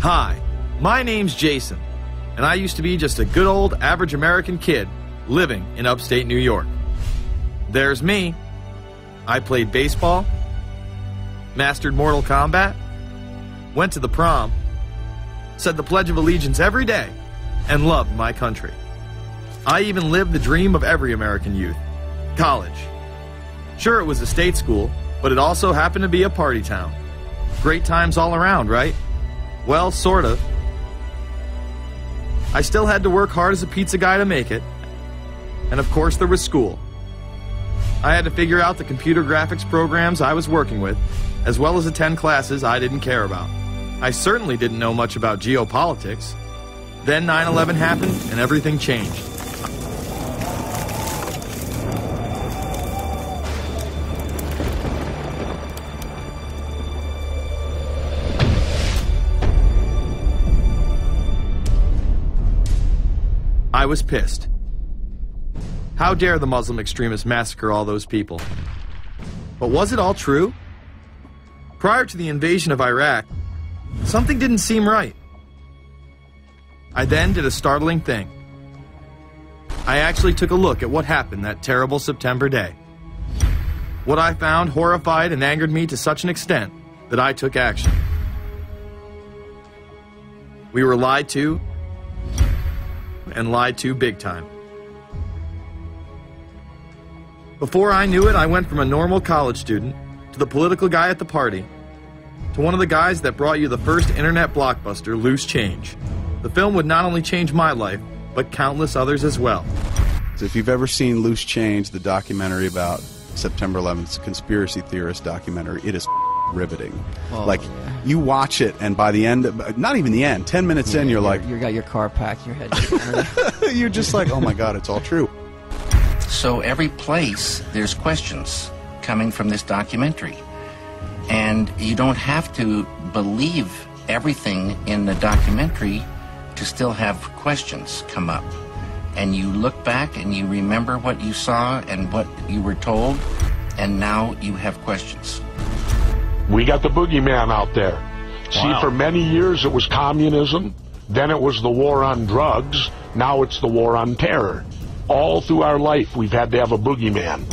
Hi, my name's Jason, and I used to be just a good old average American kid living in upstate New York. There's me. I played baseball, mastered Mortal Kombat, went to the prom, said the Pledge of Allegiance every day, and loved my country. I even lived the dream of every American youth, college. Sure, it was a state school, but it also happened to be a party town. Great times all around, right? Well, sort of. I still had to work hard as a pizza guy to make it. And of course there was school. I had to figure out the computer graphics programs I was working with, as well as attend classes I didn't care about. I certainly didn't know much about geopolitics. Then 9/11 happened and everything changed. I was pissed. How dare the Muslim extremists massacre all those people? But was it all true? Prior to the invasion of Iraq, something didn't seem right. I then did a startling thing. I actually took a look at what happened that terrible September day. What I found horrified and angered me to such an extent that I took action. We were lied to, and lied to big time. Before I knew it, I went from a normal college student to the political guy at the party to one of the guys that brought you the first internet blockbuster, Loose Change. The film would not only change my life, but countless others as well. If you've ever seen Loose Change, the documentary about September 11th, conspiracy theorist documentary, it is riveting. Oh, like, yeah. You watch it, and by the end, not even the end, 10 minutes in, you're like... You got your car packed, your head... You're just like, oh my God, it's all true. So every place, there's questions coming from this documentary. And you don't have to believe everything in the documentary to still have questions come up. And you look back and you remember what you saw and what you were told, and now you have questions. We got the boogeyman out there. Wow. See, for many years it was communism, then it was the war on drugs, now it's the war on terror. All through our life we've had to have a boogeyman.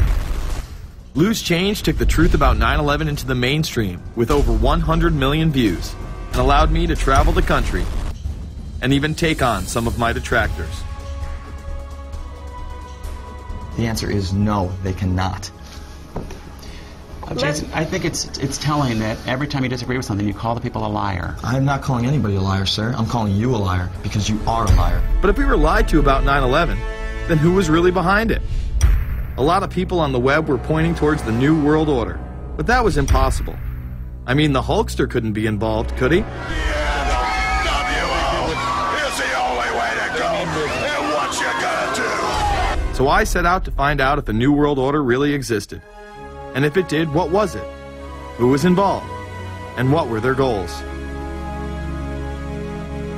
Loose Change took the truth about 9/11 into the mainstream with over 100 million views and allowed me to travel the country and even take on some of my detractors. The answer is no, they cannot. Jason, I think it's telling that every time you disagree with something, you call the people a liar. I'm not calling anybody a liar, sir. I'm calling you a liar because you are a liar. But if we were lied to about 9/11, then who was really behind it? A lot of people on the web were pointing towards the New World Order, but that was impossible. I mean, the Hulkster couldn't be involved, could he? The NWO is the only way to go, and what you gonna do? So I set out to find out if a New World Order really existed. And if it did, what was it? Who was involved? And what were their goals?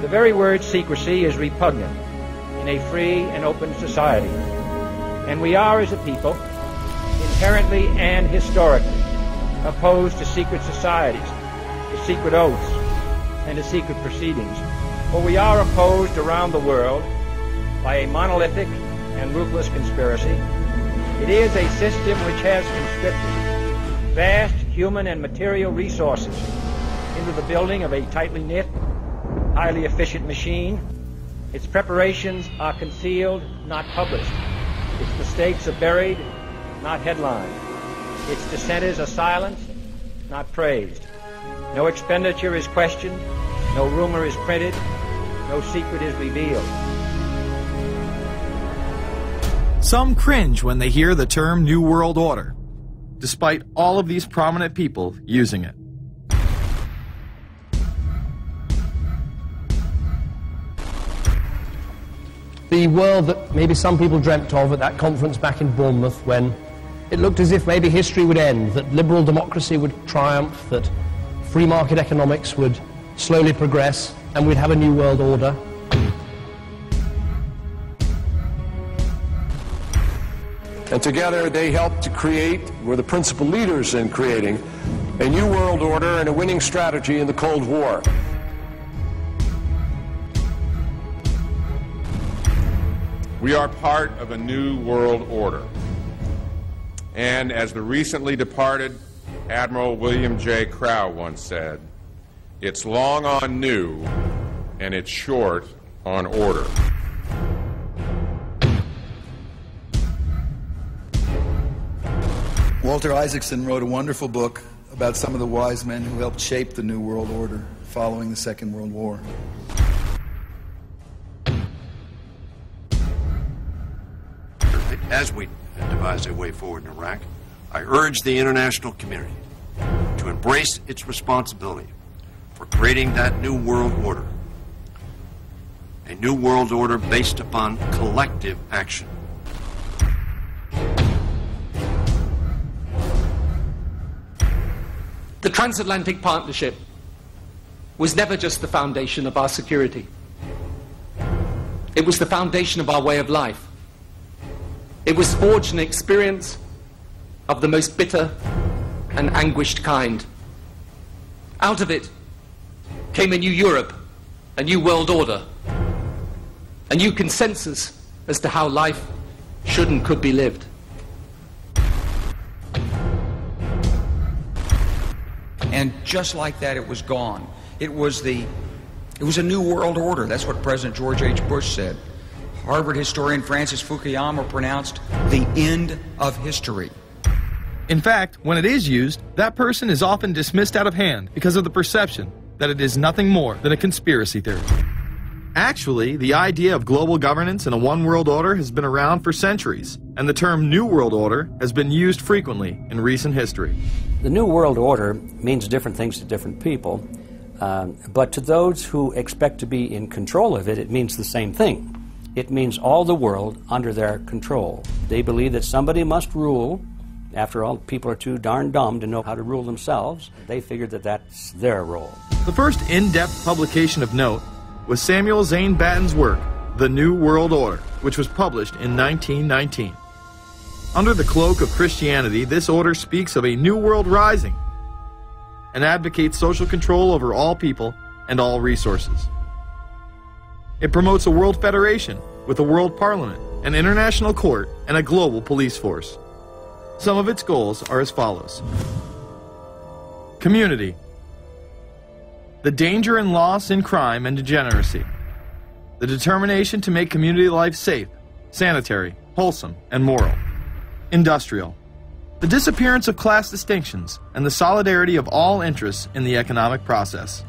The very word secrecy is repugnant in a free and open society. And we are, as a people, inherently and historically opposed to secret societies, to secret oaths, and to secret proceedings. For we are opposed around the world by a monolithic and ruthless conspiracy. It is a system which has conscripted vast human and material resources into the building of a tightly knit, highly efficient machine. Its preparations are concealed, not published. Its mistakes are buried, not headlined. Its dissenters are silenced, not praised. No expenditure is questioned, no rumor is printed, no secret is revealed. Some cringe when they hear the term New World Order, despite all of these prominent people using it. The world that maybe some people dreamt of at that conference back in Bournemouth, when it looked as if maybe history would end, that liberal democracy would triumph, that free market economics would slowly progress, and we'd have a new world order. And together they helped to create, were the principal leaders in creating, a new world order and a winning strategy in the Cold War. We are part of a new world order. And as the recently departed Admiral William J. Crowe once said, it's long on new and it's short on order. Walter Isaacson wrote a wonderful book about some of the wise men who helped shape the New World Order following the Second World War. As we devise a way forward in Iraq, I urge the international community to embrace its responsibility for creating that new world order. A new world order based upon collective action. The transatlantic partnership was never just the foundation of our security. It was the foundation of our way of life. It was forged an experience of the most bitter and anguished kind. Out of it came a new Europe, a new world order, a new consensus as to how life should and could be lived. And just like that, it was gone. It was a new world order. That's what President George H. Bush said. Harvard historian Francis Fukuyama pronounced the end of history. In fact, when it is used, that person is often dismissed out of hand because of the perception that it is nothing more than a conspiracy theory. Actually, the idea of global governance and a one world order has been around for centuries, and the term New World Order has been used frequently in recent history. The New World Order means different things to different people, but to those who expect to be in control of it, it means the same thing. It means all the world under their control. They believe that somebody must rule. After all, people are too darn dumb to know how to rule themselves. They figured that that's their role. The first in-depth publication of note was Samuel Zane Batten's work, The New World Order, which was published in 1919. Under the cloak of Christianity, this order speaks of a new world rising and advocates social control over all people and all resources. It promotes a world federation with a world parliament, an international court, and a global police force. Some of its goals are as follows. Community. The danger and loss in crime and degeneracy. The determination to make community life safe, sanitary, wholesome, and moral. Industrial. The disappearance of class distinctions and the solidarity of all interests in the economic process.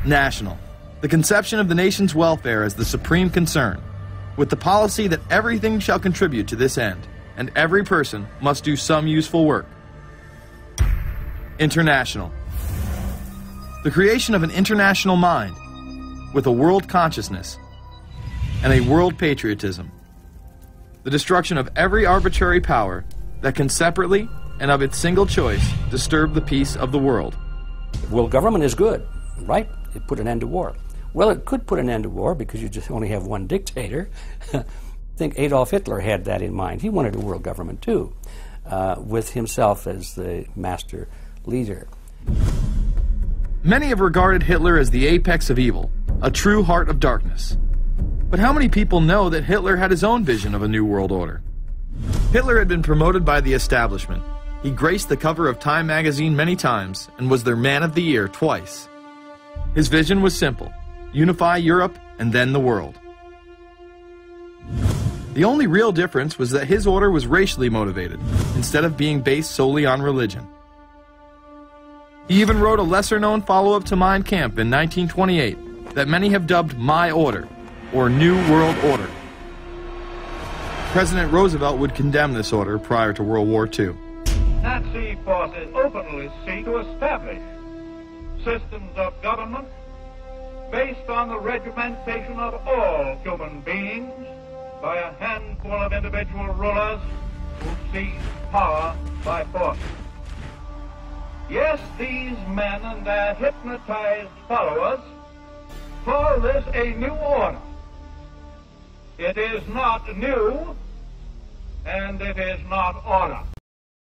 National. The conception of the nation's welfare as the supreme concern, with the policy that everything shall contribute to this end, and every person must do some useful work. International. The creation of an international mind, with a world consciousness, and a world patriotism. The destruction of every arbitrary power that can separately and of its single choice disturb the peace of the world. World government is good, right? It put an end to war. Well, it could put an end to war because you just only have one dictator. I think Adolf Hitler had that in mind. He wanted a world government too, with himself as the master leader. Many have regarded Hitler as the apex of evil, a true heart of darkness. But how many people know that Hitler had his own vision of a new world order? Hitler had been promoted by the establishment. He graced the cover of Time magazine many times and was their Man of the Year twice. His vision was simple: unify Europe and then the world. The only real difference was that his order was racially motivated, instead of being based solely on religion. He even wrote a lesser-known follow-up to Mein Kampf in 1928 that many have dubbed My Order, or New World Order. President Roosevelt would condemn this order prior to World War II. Nazi forces openly seek to establish systems of government based on the regimentation of all human beings by a handful of individual rulers who seize power by force. Yes, these men and their hypnotized followers call this a new order. It is not new, and it is not order.